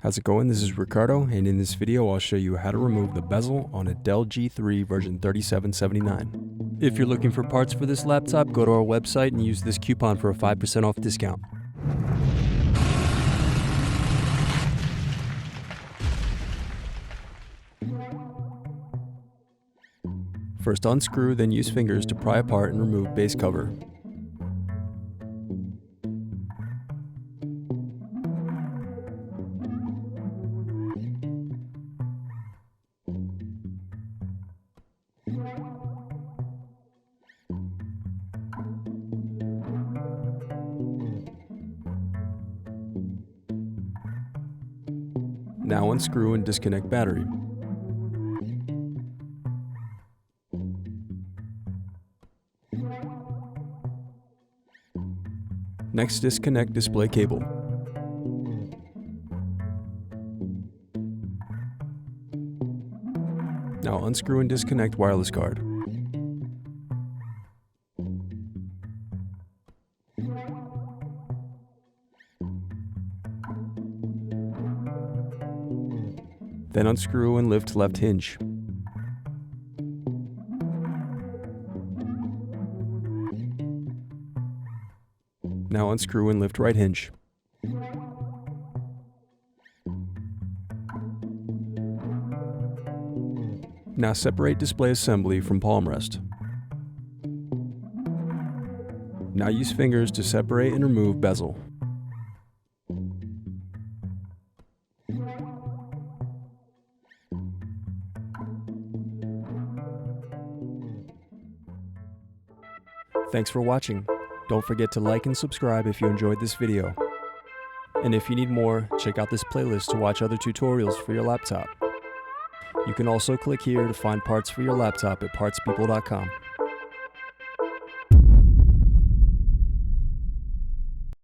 How's it going? This is Ricardo, and in this video I'll show you how to remove the bezel on a Dell G3 version 3779. If you're looking for parts for this laptop, go to our website and use this coupon for a 5% off discount. First unscrew, then use fingers to pry apart and remove base cover. Now unscrew and disconnect battery. Next, disconnect display cable. Now unscrew and disconnect wireless card. Then unscrew and lift left hinge. Now unscrew and lift right hinge. Now separate display assembly from palm rest. Now use fingers to separate and remove bezel. Thanks for watching. Don't forget to like and subscribe if you enjoyed this video. And if you need more, check out this playlist to watch other tutorials for your laptop. You can also click here to find parts for your laptop at partspeople.com.